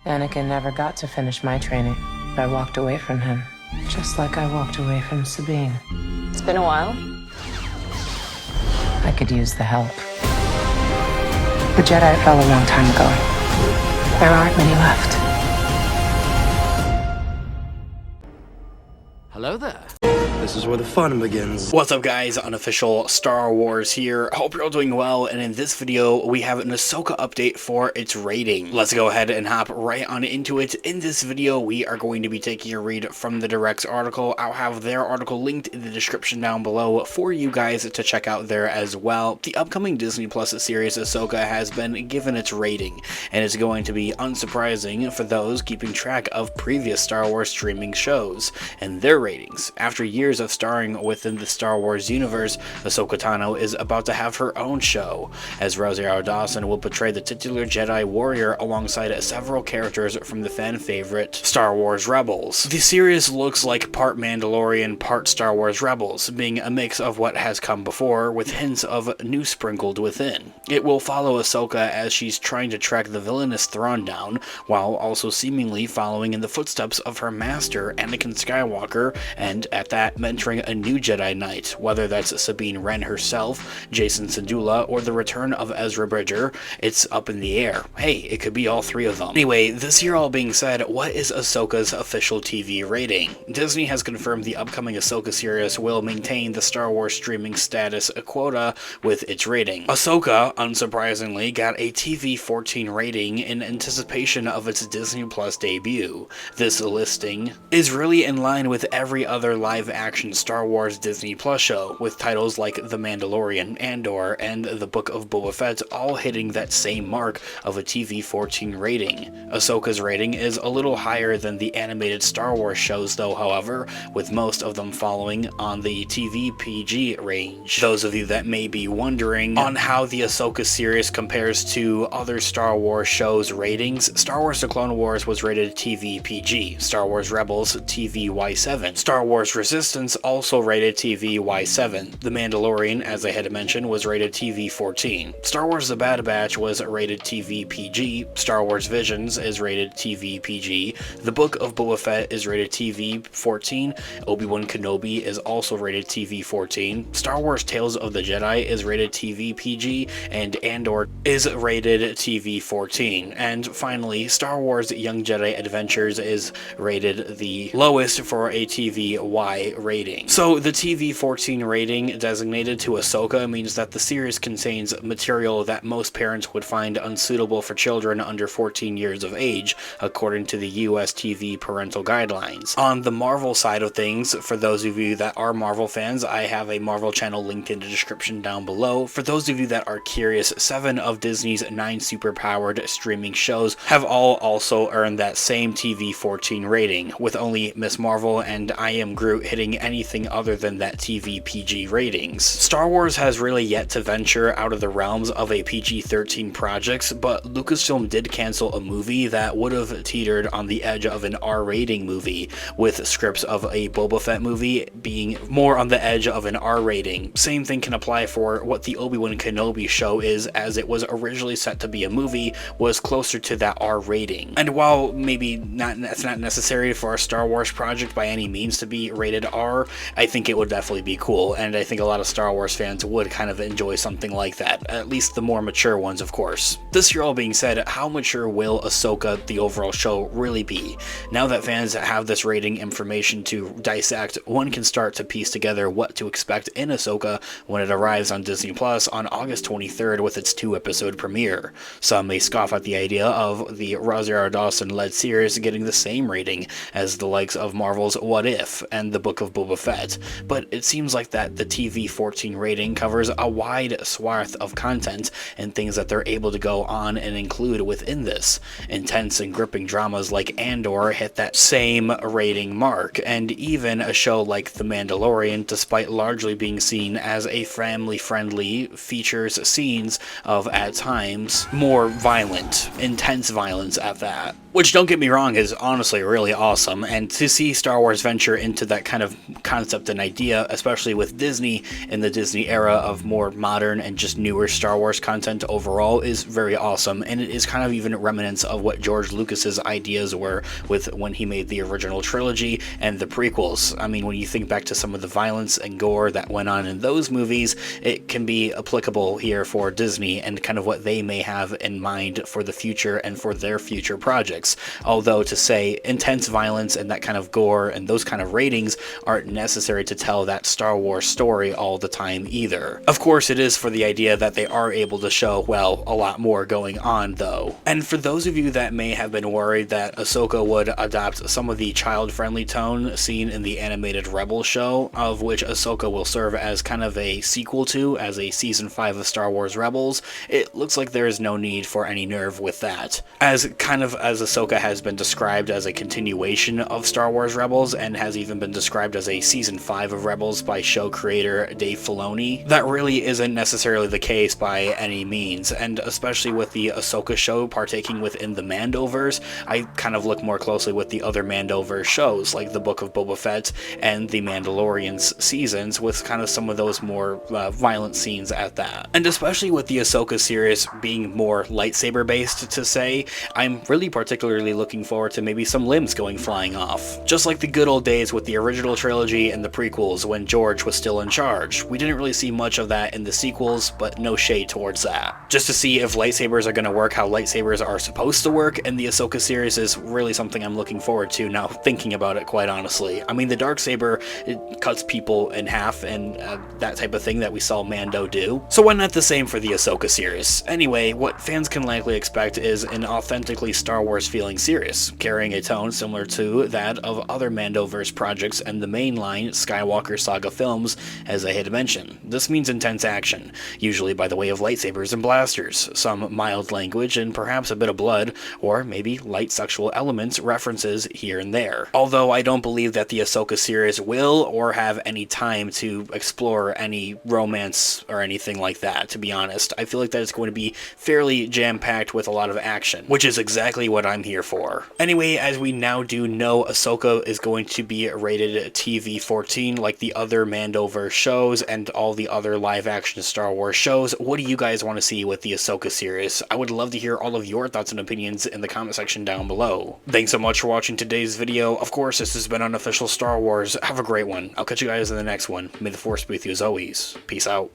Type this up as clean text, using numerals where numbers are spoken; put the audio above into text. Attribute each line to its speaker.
Speaker 1: Anakin never got to finish my training. I walked away from him, just like I walked away from Sabine.
Speaker 2: It's been a while.
Speaker 1: I could use the help. The Jedi fell a long time ago. There aren't many left.
Speaker 3: Hello there.
Speaker 4: This is where the fun begins.
Speaker 3: What's up, guys? Unofficial Star Wars here. Hope you're all doing well, and in this video we have an Ahsoka update for its rating. Let's go ahead and hop right on into it. In this video we are going to be taking a read from the Direct's article. I'll have their article linked in the description down below for you guys to check out there as well. The upcoming Disney Plus series Ahsoka has been given its rating, and it's going to be unsurprising for those keeping track of previous Star Wars streaming shows and their ratings. After years of starring within the Star Wars universe, Ahsoka Tano is about to have her own show, as Rosario Dawson will portray the titular Jedi warrior alongside several characters from the fan favorite Star Wars Rebels. The series looks like part Mandalorian, part Star Wars Rebels, being a mix of what has come before with hints of new sprinkled within. It will follow Ahsoka as she's trying to track the villainous Thrawn down, while also seemingly following in the footsteps of her master, Anakin Skywalker, and at that, mentoring a new Jedi Knight, whether that's Sabine Wren herself, Jason Syndulla, or the return of Ezra Bridger. It's up in the air. Hey, it could be all three of them. Anyway, this year all being said, what is Ahsoka's official TV rating? Disney has confirmed the upcoming Ahsoka series will maintain the Star Wars streaming status quota with its rating. Ahsoka, unsurprisingly, got a TV-14 rating in anticipation of its Disney Plus debut. This listing is really in line with every other live-action Star Wars Disney Plus show, with titles like The Mandalorian, Andor, and The Book of Boba Fett all hitting that same mark of a TV-14 rating. Ahsoka's rating is a little higher than the animated Star Wars shows though, however, with most of them falling on the TV PG range. Those of you that may be wondering on how the Ahsoka series compares to other Star Wars shows' ratings, Star Wars The Clone Wars was rated TV PG, Star Wars Rebels TV Y7, Star Wars Resistance also rated TV Y7, The Mandalorian, as I had mentioned, was rated TV 14, Star Wars The Bad Batch was rated TV PG, Star Wars Visions is rated TV PG, The Book of Boba Fett is rated TV 14, Obi-Wan Kenobi is also rated TV 14, Star Wars Tales of the Jedi is rated TV PG, and Andor is rated TV 14, and finally Star Wars Young Jedi Adventures is rated the lowest for a TV Y rating. So the TV 14 rating designated to Ahsoka means that the series contains material that most parents would find unsuitable for children under 14 years of age, according to the US TV parental guidelines. On the Marvel side of things, for those of you that are Marvel fans, I have a Marvel channel linked in the description down below. For those of you that are curious, 7 of Disney's 9 superpowered streaming shows have all also earned that same TV 14 rating, with only Miss Marvel and I Am Groot hitting anything other than that TV PG ratings. Star Wars has really yet to venture out of the realms of a PG-13 projects, but Lucasfilm did cancel a movie that would have teetered on the edge of an R rating movie, with scripts of a Boba Fett movie being more on the edge of an R rating. Same thing can apply for what the Obi-Wan Kenobi show is, as it was originally set to be a movie, was closer to that R rating. And while maybe it's not necessary for a Star Wars project by any means to be rated R, I think it would definitely be cool, and I think a lot of Star Wars fans would kind of enjoy something like that, at least the more mature ones, of course. This year all being said, how mature will Ahsoka, the overall show, really be? Now that fans have this rating information to dissect, one can start to piece together what to expect in Ahsoka when it arrives on Disney Plus on August 23rd with its 2-episode premiere. Some may scoff at the idea of the Rosario Dawson-led series getting the same rating as the likes of Marvel's What If and The Book of Boba Fett, but it seems like that the TV 14 rating covers a wide swath of content and things that they're able to go on and include within this. Intense and gripping dramas like Andor hit that same rating mark, and even a show like The Mandalorian, despite largely being seen as a family-friendly, features scenes of, at times, more violent, intense violence at that. Which, don't get me wrong, is honestly really awesome, and to see Star Wars venture into that kind of concept and idea, especially with Disney and the Disney era of more modern and just newer Star Wars content overall, is very awesome, and it is kind of even remnants of what George Lucas's ideas were with when he made the original trilogy and the prequels. I mean, when you think back to some of the violence and gore that went on in those movies, it can be applicable here for Disney and kind of what they may have in mind for the future and for their future projects. Although to say intense violence and that kind of gore and those kind of ratings aren't necessary to tell that Star Wars story all the time either. Of course, it is for the idea that they are able to show, well, a lot more going on though. And for those of you that may have been worried that Ahsoka would adopt some of the child-friendly tone seen in the animated Rebels show, of which Ahsoka will serve as kind of a sequel to, as a season 5 of Star Wars Rebels, it looks like there is no need for any nerve with that. As Ahsoka has been described as a continuation of Star Wars Rebels, and has even been described as a season 5 of Rebels by show creator Dave Filoni, that really isn't necessarily the case by any means, and especially with the Ahsoka show partaking within the Mandoverse, I kind of look more closely with the other Mandoverse shows, like the Book of Boba Fett and the Mandalorian's seasons, with kind of some of those more violent scenes at that. And especially with the Ahsoka series being more lightsaber based to say, I'm really particularly looking forward to maybe some limbs going flying off. Just like the good old days with the original trilogy and the prequels when George was still in charge. We didn't really see much of that in the sequels, but no shade towards that. Just to see if lightsabers are going to work how lightsabers are supposed to work in the Ahsoka series is really something I'm looking forward to now, thinking about it quite honestly. I mean, the Darksaber, it cuts people in half and that type of thing that we saw Mando do. So why not the same for the Ahsoka series? Anyway, what fans can likely expect is an authentically Star Wars feeling series, carrying a tone similar to that of other Mandoverse projects and the mainline Skywalker Saga films, as I had mentioned. This means intense action, usually by the way of lightsabers and blasters, some mild language and perhaps a bit of blood, or maybe light sexual elements references here and there. Although I don't believe that the Ahsoka series will or have any time to explore any romance or anything like that, to be honest. I feel like that it's going to be fairly jam-packed with a lot of action, which is exactly what I'm here for. Anyway, as we now do know, Ahsoka is going to be rated TV-14 like the other Mandoverse shows and all the other live-action Star Wars shows. What do you guys want to see with the Ahsoka series? I would love to hear all of your thoughts and opinions in the comment section down below. Thanks so much for watching today's video. Of course, this has been Unofficial Star Wars. Have a great one. I'll catch you guys in the next one. May the Force be with you as always. Peace out.